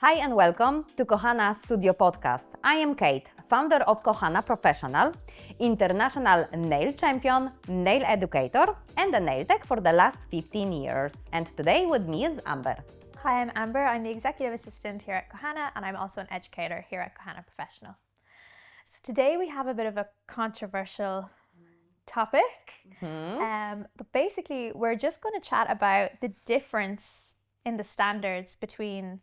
Hi and welcome to Kohana Studio Podcast. I am Kate, founder of Kohana Professional, international nail champion, nail educator, and a nail tech for the last 15 years. And today with me is Amber. Hi, I'm Amber. I'm the executive assistant here at Kohana, and I'm also an educator here at Kohana Professional. So today we have a bit of a controversial topic, but basically we're just going to chat about the difference in the standards between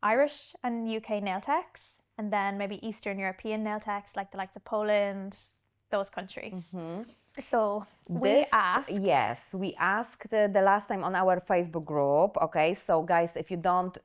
Irish and UK nail techs, and then maybe Eastern European nail techs like the likes of Poland, those countries. So we asked the last time on our Facebook group. Okay, so guys, if you don't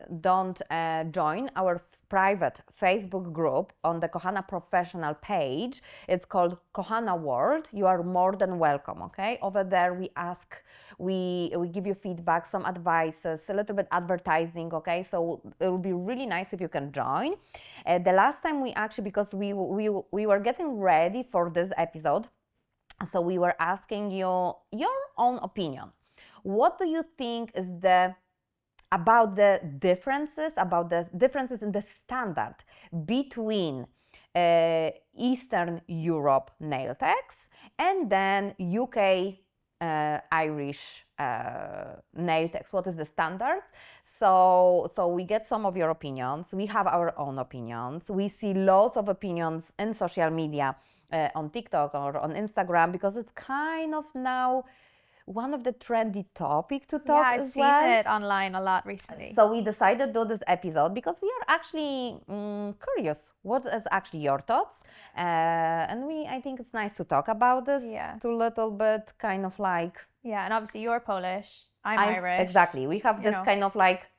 join our private Facebook group on the Kohana Professional page, it's called Kohana World. You are more than welcome. Okay, over there we give you feedback, some advices, a little bit advertising. Okay, so it will be really nice if you can join. The last time we actually, because we were getting ready for this episode. So we were asking you your own opinion. What do you think is about the differences in the standard between Eastern Europe nail techs and then UK Irish nail techs? What is the standard? So we get some of your opinions. We have our own opinions. We see lots of opinions in social media, on TikTok or on Instagram, because it's kind of now one of the trendy topic to talk. Yeah, I've seen it online a lot recently. So we decided to do this episode because we are actually curious. What is actually your thoughts? And I think it's nice to talk about this. Yeah. To a little bit kind of like. Yeah, and obviously you're Polish, I'm Irish. Exactly. We have this kind of like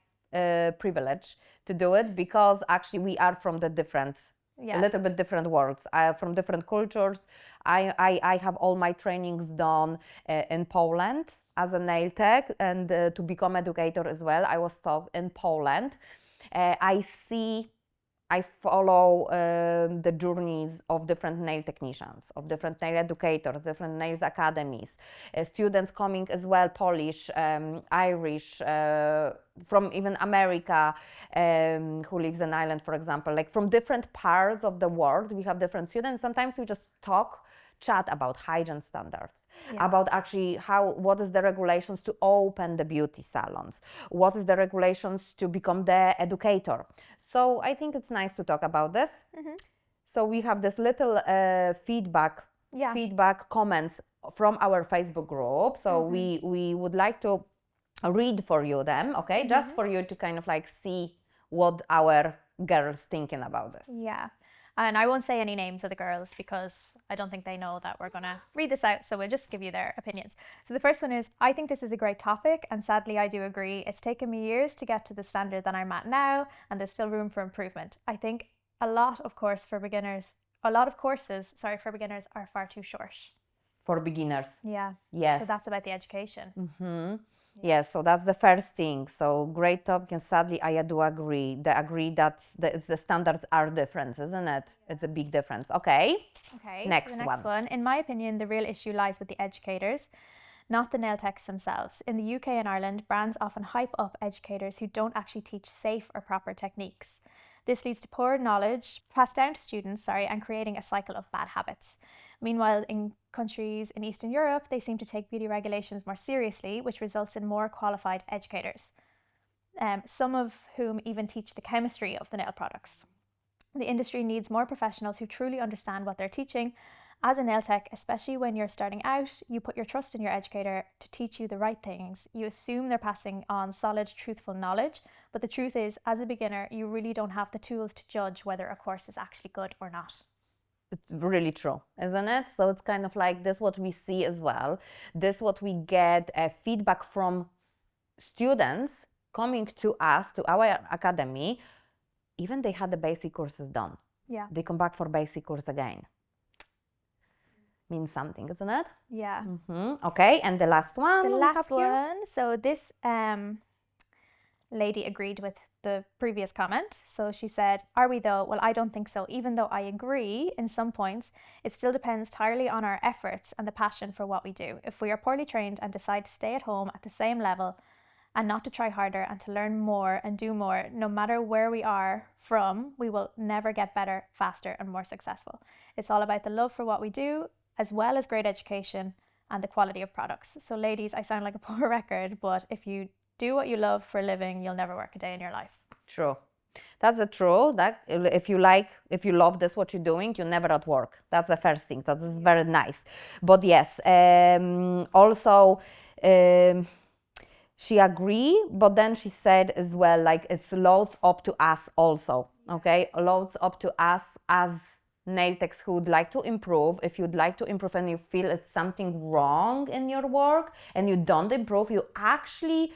privilege to do it because actually we are from the different. A little bit different worlds, from different cultures. I have all my trainings done in Poland as a nail tech, and to become educator as well. I was taught in Poland. I follow the journeys of different nail technicians, of different nail educators, different nails academies, students coming as well, Polish, Irish, from even America, who lives in Ireland, for example. Like from different parts of the world, we have different students. Sometimes we just chat about hygiene standards, about actually what is the regulations to open the beauty salons, what is the regulations to become the educator. So I think it's nice to talk about this. So we have this little feedback comments from our Facebook group. So we would like to read for you them, okay? Just for you to kind of like see what our girls thinking about this. Yeah. And I won't say any names of the girls because I don't think they know that we're going to read this out. So we'll just give you their opinions. So the first one is, I think this is a great topic. And sadly, I do agree. It's taken me years to get to the standard that I'm at now. And there's still room for improvement. I think a lot of courses for beginners are far too short. For beginners. Yeah. Yes. So that's about the education. Yes, so that's the first thing. So great topic, and sadly, I do agree. That the standards are different, isn't it? It's a big difference. Okay. Next one. In my opinion, the real issue lies with the educators, not the nail techs themselves. In the UK and Ireland, brands often hype up educators who don't actually teach safe or proper techniques. This leads to poor knowledge passed down to students, and creating a cycle of bad habits. Meanwhile, in countries in Eastern Europe, they seem to take beauty regulations more seriously, which results in more qualified educators, some of whom even teach the chemistry of the nail products. The industry needs more professionals who truly understand what they're teaching. As a nail tech, especially when you're starting out, you put your trust in your educator to teach you the right things. You assume they're passing on solid, truthful knowledge, but the truth is, as a beginner, you really don't have the tools to judge whether a course is actually good or not. It's really true, isn't it? So it's kind of like this what we see as well. This what we get feedback from students coming to us, to our academy, even they had the basic courses done. Yeah. They come back for basic course again. Means something, isn't it? Yeah. Okay, and the last one. So this lady agreed with the previous comment. So she said, are we though? Well, I don't think so. Even though I agree in some points, it still depends entirely on our efforts and the passion for what we do. If we are poorly trained and decide to stay at home at the same level and not to try harder and to learn more and do more. No matter where we are from, we will never get better, faster, and more successful. It's all about the love for what we do, as well as great education and the quality of products. So ladies, I sound like a poor record, but if you do what you love for a living, you'll never work a day in your life. True. That's the true. That if you love this, what you're doing, you're never at work. That's the first thing. That is very nice. But yes, also, she agree, but then she said as well, like it's loads up to us also. Okay, loads up to us as nail techs who would like to improve. If you'd like to improve and you feel it's something wrong in your work and you don't improve, you actually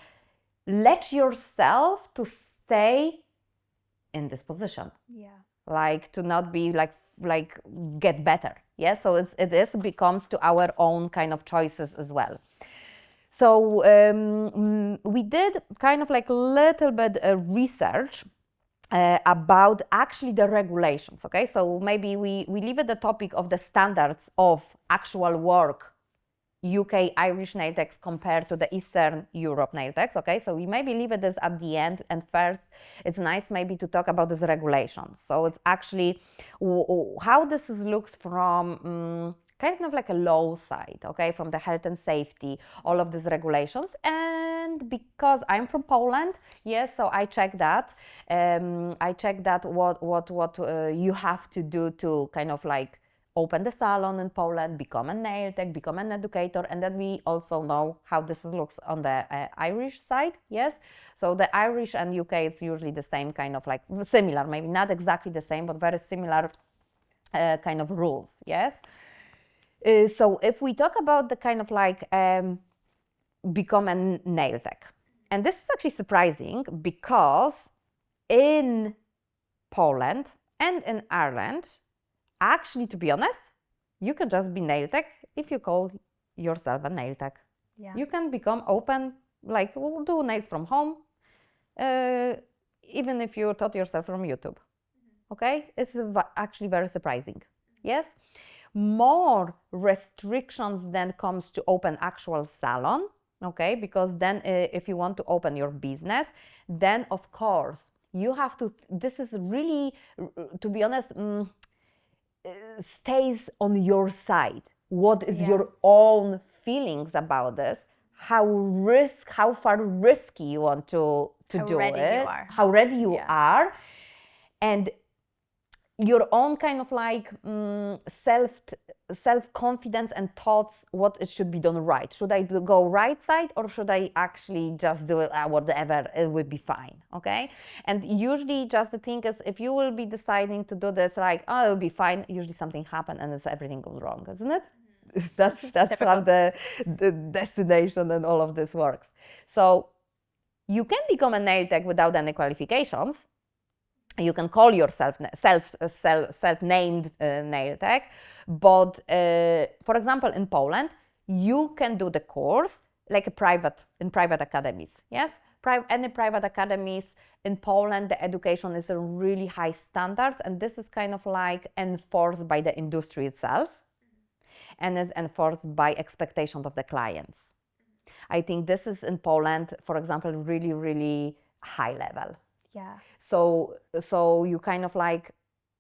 let yourself to stay in this position. Yeah. Like to not be like get better. Yeah. So it becomes to our own kind of choices as well. So we did kind of like a little bit research about actually the regulations. Okay. So maybe we leave it the topic of the standards of actual work UK Irish nail techs compared to the Eastern Europe nail techs. Okay, so we maybe leave it this at the end, and first it's nice maybe to talk about these regulations. So it's actually how this looks from kind of like a low side, okay, from the health and safety, all of these regulations. And because I'm from Poland, yes, so I checked that. I checked that what you have to do to kind of like open the salon in Poland, become a nail tech, become an educator, and then we also know how this looks on the Irish side, yes? So the Irish and UK, it's usually the same kind of like, similar, maybe not exactly the same, but very similar kind of rules, yes? So if we talk about the kind of like become a nail tech, and this is actually surprising because in Poland and in Ireland, actually, to be honest, you can just be nail tech if you call yourself a nail tech. Yeah. You can become open, like do nails from home, even if you taught yourself from YouTube. Okay, it's actually very surprising. Yes, more restrictions then comes to open actual salon. Okay, because then if you want to open your business, then of course you have to. This is really, to be honest. Stays on your side. What is your own feelings about this? How far risky you want to do it? How ready you are, and your own kind of like self confidence and thoughts. What it should be done right? Should I go right side or should I actually just do it whatever? It would be fine. Okay, and usually just the thing is if you will be deciding to do this like it'll be fine. Usually something happens and everything goes wrong, isn't it? That's how the destination and all of this works. So you can become a nail tech without any qualifications. You can call yourself self-named nail tech, but for example, in Poland, you can do the course like in private academies. Yes, any private academies in Poland, the education is a really high standards, and this is kind of like enforced by the industry itself, and is enforced by expectations of the clients. I think this is in Poland, for example, really, really high level. Yeah. So you kind of like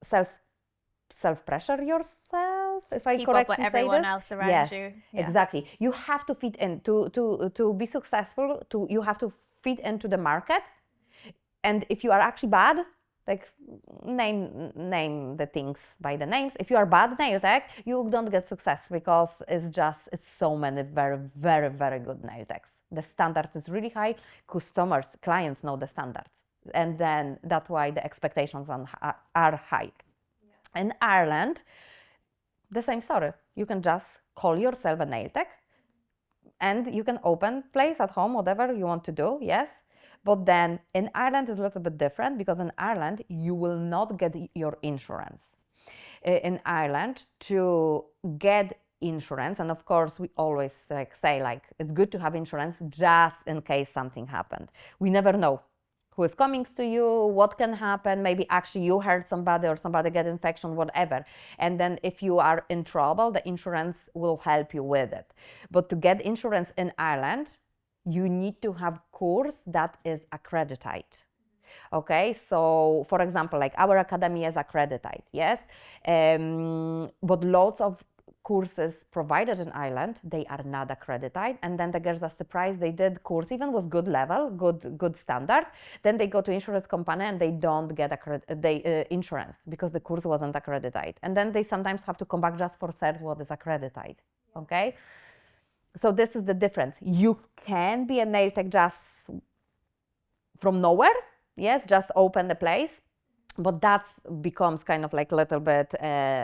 self pressure yourself. If I keep up with everyone else around you. Yeah. Exactly. You have to fit in to be successful. You have to fit into the market. And if you are actually bad, like name the things by the names. If you are bad nail tech, you don't get success because it's so many very, very, very good nail techs. The standards is really high. Customers, clients know the standards. And then that's why the expectations are high. Yeah. In Ireland, the same story. You can just call yourself a nail tech and you can open place at home, whatever you want to do, yes. But then in Ireland it's a little bit different because in Ireland you will not get your insurance. In Ireland, to get insurance, and of course we always say like it's good to have insurance just in case something happened. We never know who is coming to you, what can happen, maybe actually you hurt somebody or somebody get infection, whatever. And then if you are in trouble, the insurance will help you with it. But to get insurance in Ireland, you need to have course that is accredited. Okay, so for example, like our academy is accredited, yes, but lots of courses provided in Ireland, they are not accredited, and then the girls are surprised. They did course, even was good level, good standard, then they go to insurance company and they don't get insurance because the course wasn't accredited, and then they sometimes have to come back just for cert what is accredited. Okay, so this is the difference. You can be a nail tech just from nowhere, yes, just open the place, but that becomes kind of like a little bit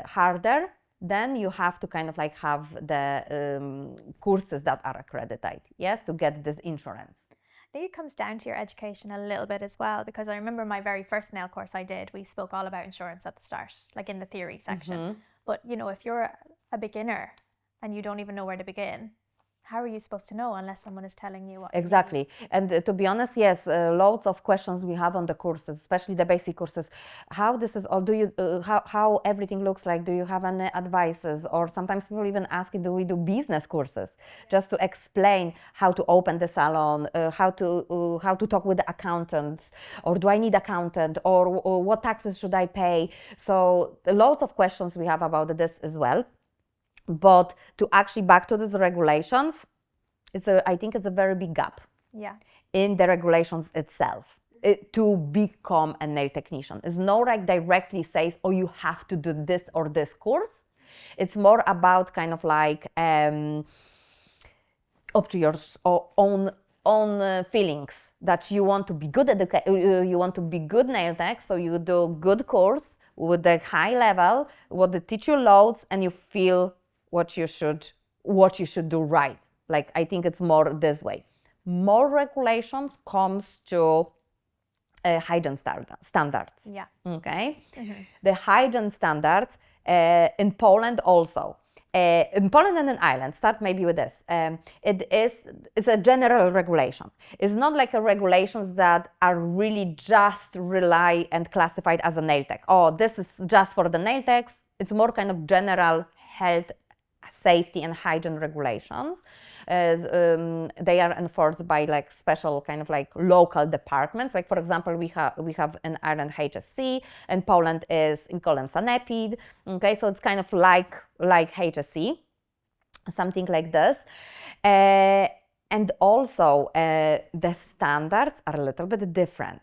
harder. Then you have to kind of like have the courses that are accredited, yes, to get this insurance. I think it comes down to your education a little bit as well, because I remember my very first nail course I did, we spoke all about insurance at the start, like in the theory section. But you know, if you're a beginner and you don't even know where to begin, how are you supposed to know unless someone is telling you what? Exactly. And to be honest, yes, loads of questions we have on the courses, especially the basic courses. How this is all, do you, how everything looks like, do you have any advices? Or sometimes people even ask, do we do business courses? Just to explain how to open the salon, how to talk with the accountants, or do I need accountant, or what taxes should I pay? So loads of questions we have about this as well. But to actually back to these regulations, I think it's a very big gap in the regulations itself to become a nail technician. It's not like directly says, oh, you have to do this or this course. It's more about kind of like up to your own feelings that you want to be good you want to be good nail tech, so you do good course with the high level, what they teach you loads, and you feel what you should do right. Like, I think it's more this way. More regulations comes to hygiene standards. Yeah. Okay. The hygiene standards in Poland also. In Poland and in Ireland, start maybe with this. It's a general regulation. It's not like a regulations that are really just rely and classified as a nail tech. Oh, this is just for the nail techs. It's more kind of general health, safety and hygiene regulations. They are enforced by like special kind of like local departments. Like, for example, we have in Ireland HSC, and Poland is in Poland Sanepid. Okay, so it's kind of like HSC, something like this. And also the standards are a little bit different.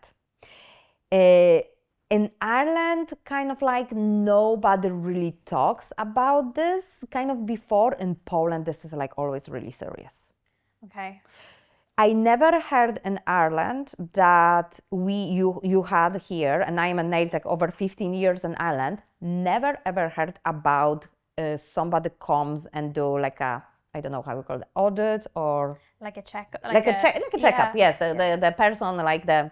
In Ireland, kind of like nobody really talks about this kind of before. In Poland, this is like always really serious. Okay. I never heard in Ireland that you had here, and I am a nail tech over 15 years in Ireland, never ever heard about somebody comes and do like a, I don't know how we call it, audit or like a check, like a checkup. Yes, the person like the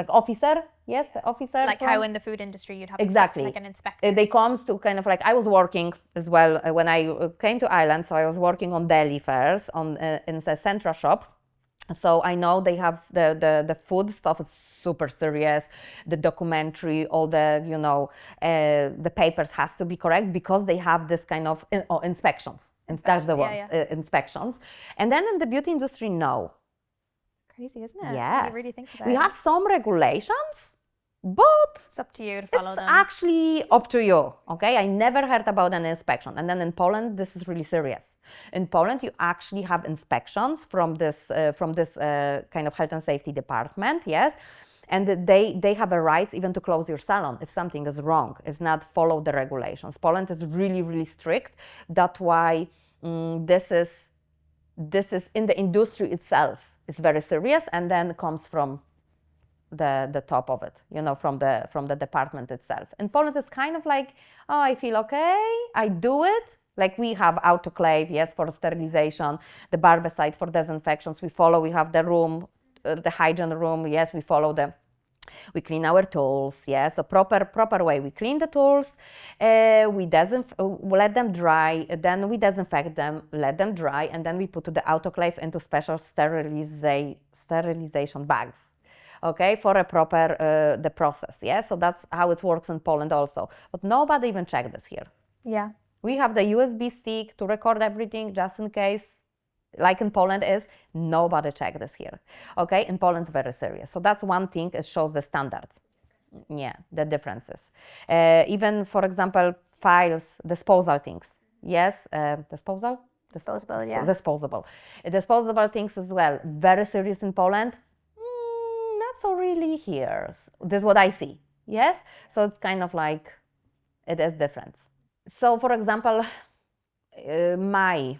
officer. Yes, the officer. Like how in the food industry you'd have exactly like an inspector. They comes to kind of like, I was working as well when I came to Ireland, so I was working on deli fairs in the central shop. So I know they have the food stuff is super serious. The documentary, all the the papers has to be correct because they have this kind of inspections. And that's the ones inspections. And then in the beauty industry, no. Crazy, isn't it? Yes. You really think about we it. have some regulations, but it's up to you to follow them. It's actually up to you. Okay, I never heard about an inspection. And then in Poland, this is really serious. In Poland, you actually have inspections from this kind of health and safety department. Yes. And they have a right even to close your salon if something is wrong. It's not follow the regulations. Poland is really, really strict. That's why this is in the industry itself. It's very serious, and then comes from the top of it, from the department itself. In Poland, it's kind of like, oh, I feel okay, I do it. Like we have autoclave, yes, for sterilization, the barbicide for disinfections. We have the room, the hygiene room, yes, we clean our tools, yes, a proper way. We clean the tools, we let them dry, then we disinfect them, let them dry, and then we put the autoclave into special sterilization bags, okay, for a proper the process, yeah. So that's how it works in Poland also. But nobody even checked this here. Yeah. We have the USB stick to record everything just in case like in Poland is nobody check this here. Okay, in Poland very serious. So that's one thing. It shows the standards. Yeah, the differences. Even for example, files, disposal things. Yes, disposal. Disposable, yeah. Disposable things as well. Very serious in Poland. Not so really here. This is what I see. Yes, so it's kind of like it is different. So, for example, my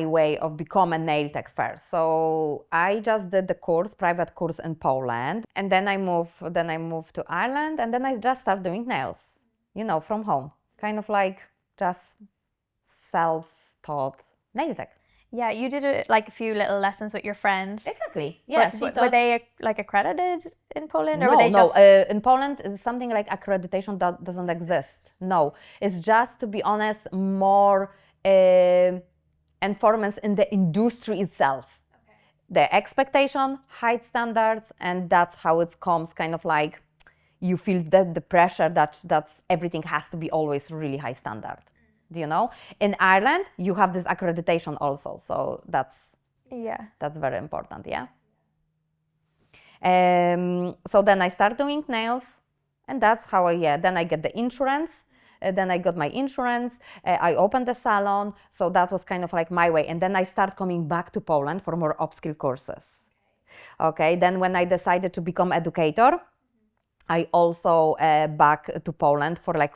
way of becoming nail tech first. So I just did the private course in Poland, and then I moved to Ireland, and then I just started doing nails, from home, kind of like just self-taught nail tech. Yeah, you did a few little lessons with your friend. Exactly. Yeah. Were they accredited in Poland, or no, were they just? In Poland, something like accreditation that doesn't exist. No, it's just, to be honest, more informants in the industry itself. Okay. The expectation, height standards, and that's how it comes. Kind of like you feel the pressure that everything has to be always really high standard. In Ireland you have this accreditation also, so that's very important. So then I start doing nails, and that's how then I get the insurance. Then I got my insurance, I opened the salon, so that was kind of like my way. And then I start coming back to Poland for more upskill courses. Okay, then when I decided to become educator, I also back to Poland for like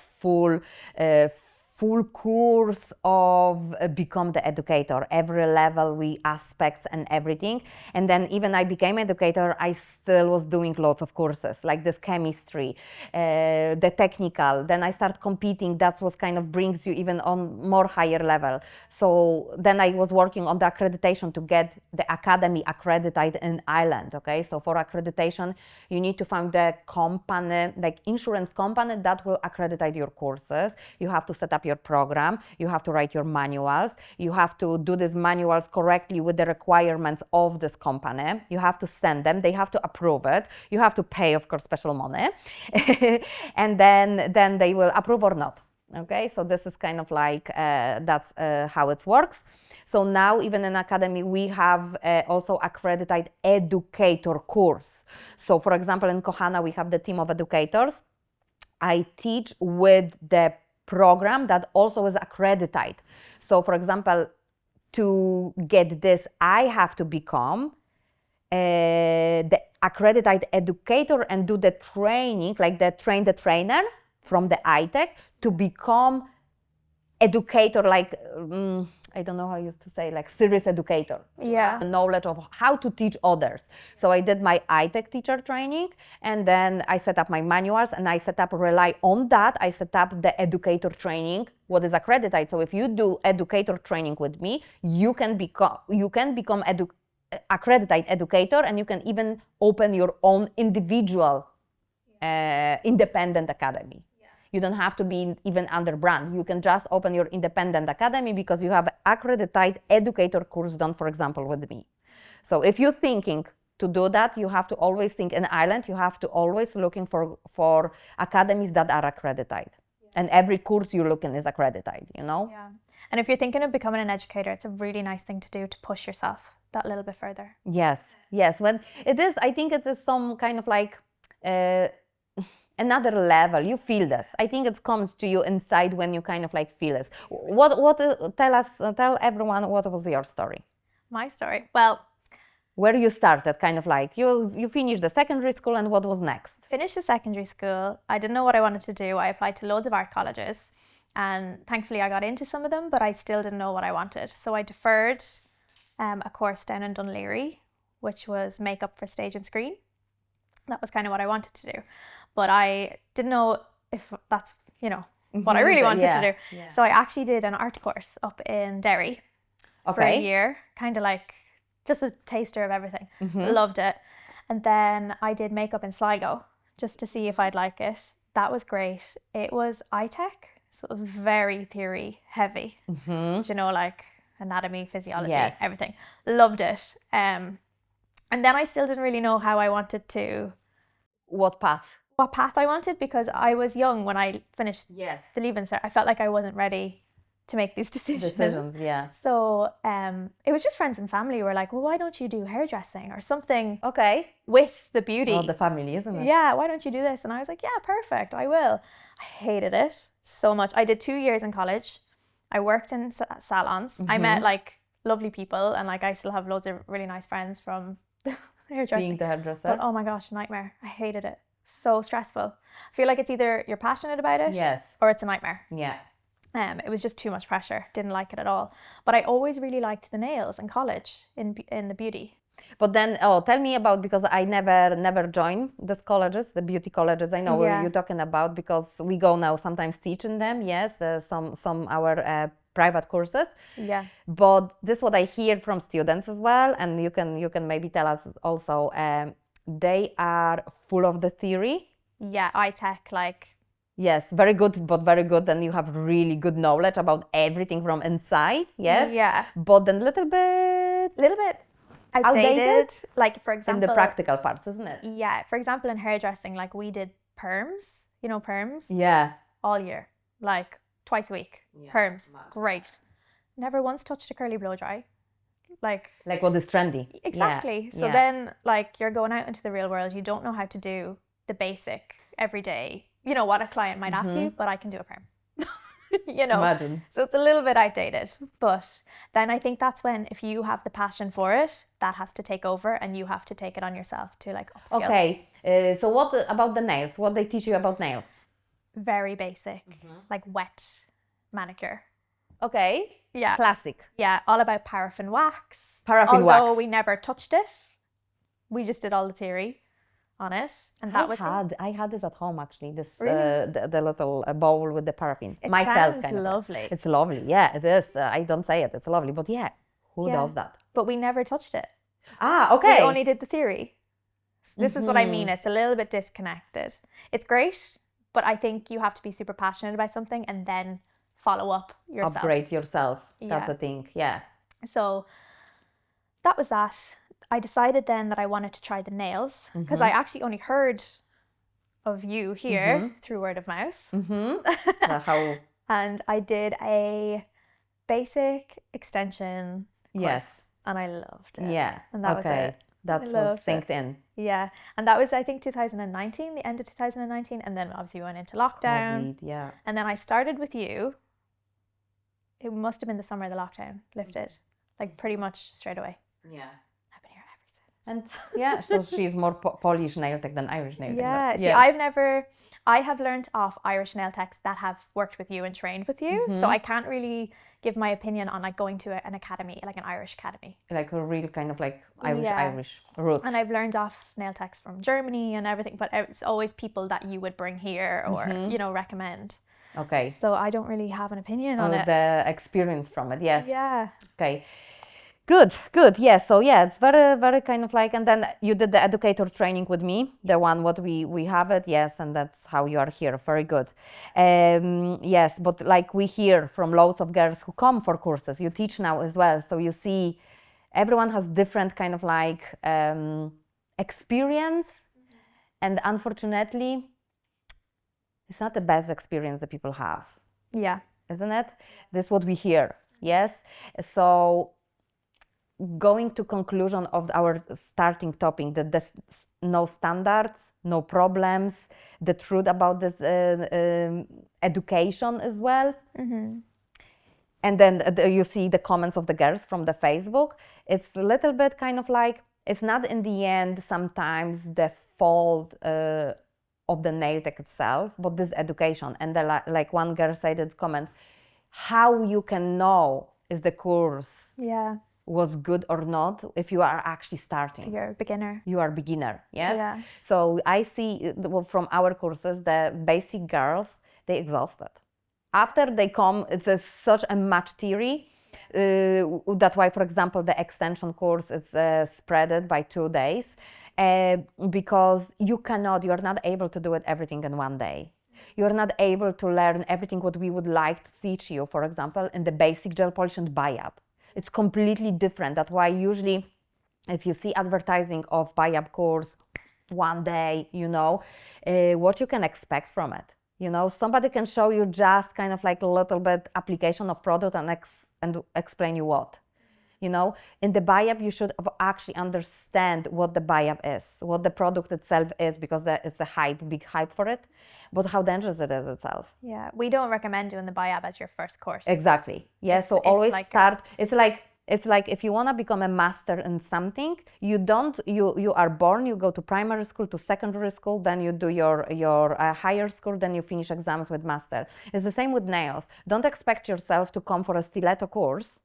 full course of become the educator, every level, aspects and everything. And then even I became educator, I still was doing lots of courses like this chemistry, the technical. Then I start competing. That's what kind of brings you even on more higher level. So then I was working on the accreditation to get the academy accredited in Ireland. Okay, so for accreditation you need to find the company, like insurance company, that will accredit your courses. You have to set up your program, you have to write your manuals, you have to do these manuals correctly with the requirements of this company, you have to send them, they have to approve it, you have to pay, of course, special money, and then they will approve or not. Okay, so this is kind of like that's how it works. So now even in academy we have also accredited educator course. So for example in Kohana we have the team of educators. I teach with the program that also is accredited. So for example, to get this, I have to become the accredited educator and do the training, like train the trainer from the ITech to become educator, like I don't know how I used to say, like serious educator. Yeah. The knowledge of how to teach others. So I did my ITech teacher training, and then I set up my manuals, and I rely on that. I set up the educator training, what is accredited. So if you do educator training with me, you can become accredited educator, and you can even open your own individual independent academy. You don't have to be even under brand. You can just open your independent academy because you have accredited educator course done, for example, with me. So if you're thinking to do that, you have to always think in Ireland, you have to always looking for academies that are accredited. And every course you look in is accredited, Yeah. And if you're thinking of becoming an educator, it's a really nice thing to do to push yourself that little bit further. Yes. When it is, I think it is some kind of like another level. You feel this. I think it comes to you inside when you kind of like feel this. Tell everyone what was your story. My story. Well, where you started, kind of like you finished the secondary school, and what was next? Finished the secondary school. I didn't know what I wanted to do. I applied to loads of art colleges, and thankfully I got into some of them, but I still didn't know what I wanted. So I deferred a course down in Dunleary, which was makeup for stage and screen. That was kind of what I wanted to do, but I didn't know if that's what I really wanted to do. Yeah. So I actually did an art course up in Derry for a year, kind of like just a taster of everything. Loved it. And then I did makeup in Sligo just to see if I'd like it. That was great. It was iTech, so it was very theory heavy. Like anatomy, physiology, everything. Loved it. And then I still didn't really know how I wanted to... What path I wanted, because I was young when I finished the Leaving Cert. I felt like I wasn't ready to make these Decisions, yeah. So it was just friends and family who were like, well, why don't you do hairdressing or something Okay. with the beauty? Oh, the family, isn't it? Yeah, why don't you do this? And I was like, yeah, perfect, I will. I hated it so much. I did 2 years in college. I worked in salons. I met like lovely people, and like I still have loads of really nice friends from hairdressing. Being the hairdresser. But oh my gosh, nightmare. I hated it. So stressful. I feel like it's either you're passionate about it, Yes, or it's a nightmare. yeah. It was just too much pressure. Didn't like it at all. But I always really liked the nails in college in the beauty. But then, tell me about, because I never joined these colleges, the beauty colleges. I know what you're talking about, because we go now sometimes teaching them. Yes, some our private courses. Yeah. But this is what I hear from students as well, and you can maybe tell us also. They are full of the theory. Yeah, eye tech, like. Yes, very good, but very good. And you have really good knowledge about everything from inside. Yes. Yeah. But then a little bit outdated. Like, for example, in the practical parts, isn't it? Yeah. For example, in hairdressing, like we did perms. You know perms? Yeah. All year, like twice a week. Yeah. Perms, great. Never once touched a curly blow dry. Like what is trendy. Exactly. Yeah. So then, like, you're going out into the real world. You don't know how to do the basic every day. You know what a client might ask you, but I can do a perm. You know. Imagine. So it's a little bit outdated. But then I think that's when, if you have the passion for it, that has to take over, and you have to take it on yourself to like upskill. Okay. So what about the nails? What they teach you about nails? Very basic, like wet manicure. Okay. Yeah. Classic. Yeah, all about paraffin wax. Paraffin wax. Although we never touched it. We just did all the theory on it. And I had this at home actually. This Really? the little bowl with the paraffin. It Myself sounds kind of. lovely. It's lovely. Yeah, it is. I don't say it. It's lovely. But yeah, who does that? But we never touched it. Ah, okay. We only did the theory. So this is what I mean. It's a little bit disconnected. It's great, but I think you have to be super passionate about something and then follow up yourself. Upgrade yourself. That's Yeah. the thing. Yeah. So that was that. I decided then that I wanted to try the nails, because I actually only heard of you here through word of mouth. How? And I did a basic extension course, Yes. and I loved it. Yeah. And that was it. That's loved it. synced in. Yeah, and that was, I think, 2019, the end of 2019, and then obviously we went into lockdown. COVID, yeah. And then I started with you. It must have been the summer the lockdown lifted, like pretty much straight away. Yeah. I've been here ever since. And yeah, so she's more Polish nail tech than Irish nail tech. Yeah, see, I have learned off Irish nail techs that have worked with you and trained with you, so I can't really give my opinion on like going to an academy, like an Irish academy. Like a real kind of like Irish roots. And I've learned off nail techs from Germany and everything, but it's always people that you would bring here or, you know, recommend. Okay. So I don't really have an opinion on it. The experience from it, yes. Yeah. Okay. Good. Yeah. So yeah, it's very, very kind of like, and then you did the educator training with me, the one what we have it, yes, and that's how you are here. Very good. Yes, but like we hear from loads of girls who come for courses, you teach now as well. So you see, everyone has different kind of like experience, and unfortunately, it's not the best experience that people have. Yeah. Isn't it? This is what we hear. Yes. So going to conclusion of our starting topic, that there's no standards, no problems, the truth about this education as well. And then you see the comments of the girls from the Facebook. It's a little bit kind of like, it's not in the end sometimes the fault of the nail tech itself, but this education. And like one girl said in comments, how you can know is the course was good or not if you are actually starting. You're a beginner. You are a beginner, yes? Yeah. So I see from our courses, the basic girls, they exhausted. After they come, it's such a much theory. That's why, for example, the extension course is spreaded by 2 days. Because you're not able to do it everything in one day. You're not able to learn everything what we would like to teach you, for example, in the basic gel polish and buy-up. It's completely different. That's why usually if you see advertising of buy-up course one day, you know, what you can expect from it. You know, somebody can show you just kind of like a little bit application of product and explain you what. You know, in the buy-up, you should actually understand what the buy-up is, what the product itself is, because it's a hype, big hype for it, but how dangerous it is itself. Yeah, we don't recommend doing the buy-up as your first course. Exactly. Yeah, so always like start. It's like if you want to become a master in something, you are born, you go to primary school, to secondary school, then you do your higher school, then you finish exams with master. It's the same with nails. Don't expect yourself to come for a stiletto course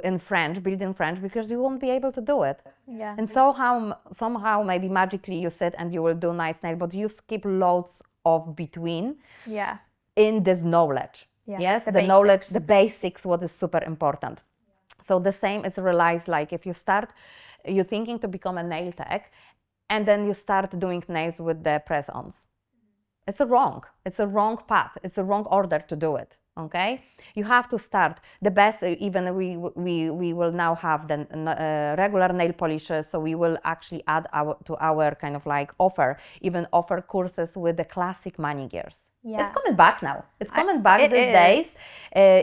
in French, built in French, because you won't be able to do it. Yeah. And somehow maybe magically you sit and you will do nice nail, but you skip loads of between. Yeah. In this knowledge. Yeah. Yes, the basics. knowledge, the basics, what is super important. So the same is realized, like if you're thinking to become a nail tech, and then you start doing nails with the press-ons. It's a wrong path. It's a wrong order to do it. Okay, you have to start the best. Even we will now have the regular nail polishes, so we will actually add to our kind of like offer courses with the classic manicures. Yeah. It's coming back now. It's coming back these days.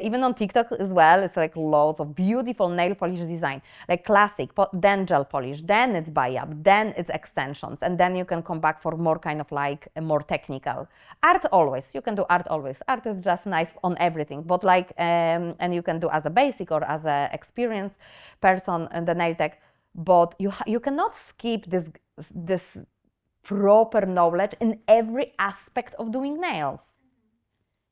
Even on TikTok as well, it's like loads of beautiful nail polish design, like classic, then gel polish, then it's buy-up, then it's extensions, and then you can come back for more kind of like a more technical. Art always, you can do art always. Art is just nice on everything, but like, and you can do as a basic or as a experienced person in the nail tech, but you cannot skip this proper knowledge in every aspect of doing nails.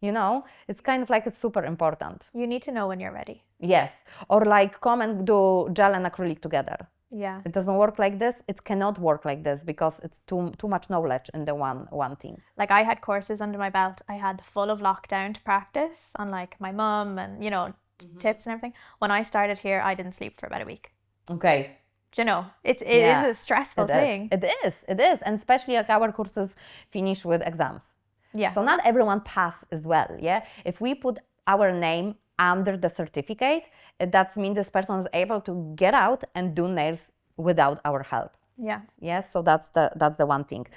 You know, it's kind of like it's super important. You need to know when you're ready. Yes, or like come and do gel and acrylic together. Yeah. It doesn't work like this. It cannot work like this because it's too much knowledge in the one thing. Like I had courses under my belt. I had the full of lockdown to practice on like my mum and, you know, tips and everything. When I started here, I didn't sleep for about a week. Okay. You know, it is a stressful thing. It is. And especially like our courses finish with exams. Yeah. So not everyone pass as well, yeah? If we put our name under the certificate, that means this person is able to get out and do nails without our help. Yeah. Yes, so that's the one thing.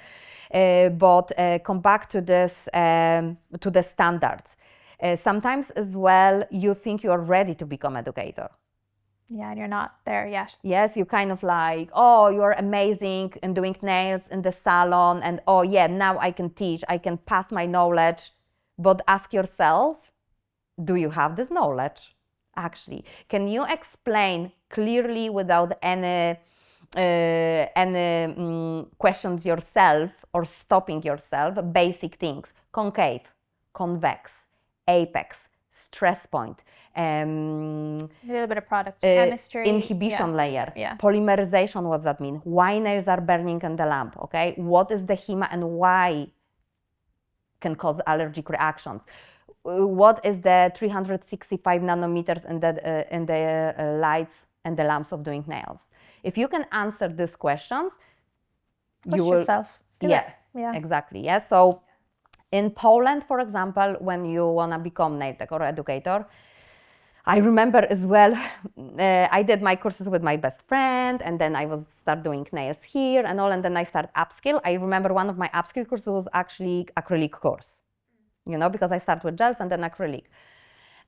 But come back to this, to the standards. Sometimes as well, you think you are ready to become educator. Yeah, and you're not there yet. Yes, you kind of like, oh, you're amazing in doing nails in the salon, and oh yeah, now I can teach, I can pass my knowledge. But ask yourself, do you have this knowledge? Actually, can you explain clearly without any questions yourself or stopping yourself basic things? Concave, convex, apex, stress point. A little bit of product chemistry, inhibition layer, yeah. Polymerization, what's that mean? Why nails are burning in the lamp, okay? What is the HEMA and why can cause allergic reactions? What is the 365 nanometers in the lights and the lamps of doing nails? If you can answer these questions, you will yourself. Yeah, exactly. Yeah. So in Poland, for example, when you want to become nail tech or educator, I remember as well, I did my courses with my best friend, and then I was start doing nails here and all, and then I start upskill. I remember one of my upskill courses was actually acrylic course, you know, because I start with gels and then acrylic.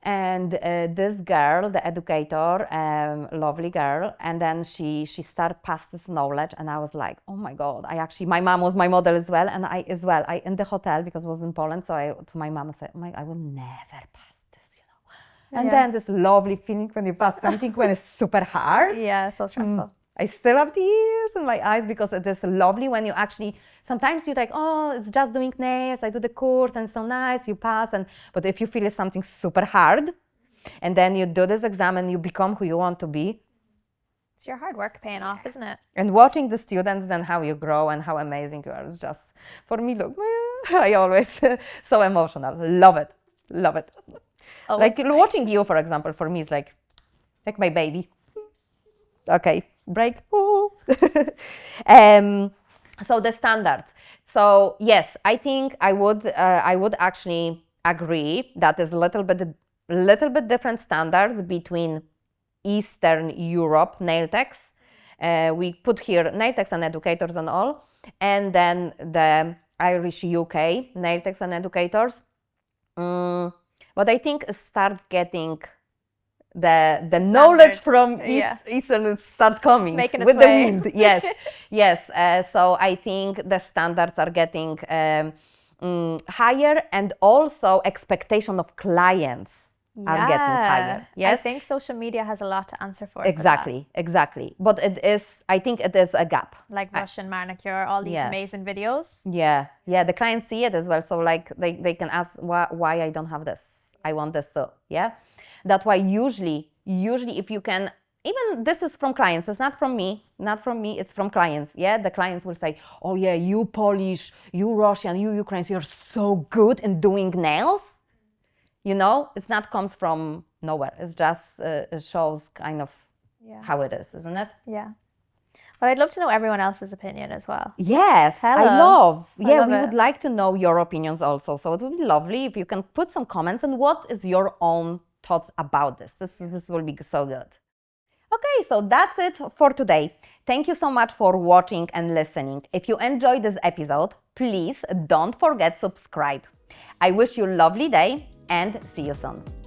And this girl, the educator, lovely girl, and then she started pass this knowledge, and I was like, oh my God, my mom was my model as well, and I in the hotel, because it was in Poland, so to my mom I said, I will never pass. And then this lovely feeling when you pass something when it's super hard. Yeah, so stressful. I still have tears in my eyes because it is lovely when you actually, sometimes you like, oh, it's just doing nails, I do the course and it's so nice, you pass. But if you feel it's something super hard, and then you do this exam and you become who you want to be. It's your hard work paying off, isn't it? And watching the students, then how you grow and how amazing you are, it's just, for me, look, I always, so emotional, love it. Oh, like watching you, for example, for me is like my baby. Okay, break. So the standards. So yes, I think I would actually agree that there's a little bit different standards between Eastern Europe nail techs. We put here nail techs and educators and all, and then the Irish UK nail techs and educators. But I think it starts getting the knowledge from Eastern start coming making with its the way. wind. Yes, yes. So I think the standards are getting higher, and also expectation of clients are getting higher. Yes, I think social media has a lot to answer for. exactly, exactly. But I think it is a gap. Like Russian manicure, all these amazing videos. Yeah, the clients see it as well. So like they can ask why I don't have this. I want this. So yeah, that's why usually if you can, even this is from clients, it's not from me, it's from clients. Yeah, the clients will say, oh yeah, you Polish, you Russian, you Ukrainians, you're so good in doing nails. You know, it's not comes from nowhere. It's just it shows kind of how it is, isn't it? Yeah. But I'd love to know everyone else's opinion as well. Yes, Tell I us. love. I Yeah, love we it. would like to know your opinions also. So it would be lovely if you can put some comments and what is your own thoughts about this. This will be so good. Okay, so that's it for today. Thank you so much for watching and listening. If you enjoyed this episode, please don't forget subscribe. I wish you a lovely day and see you soon.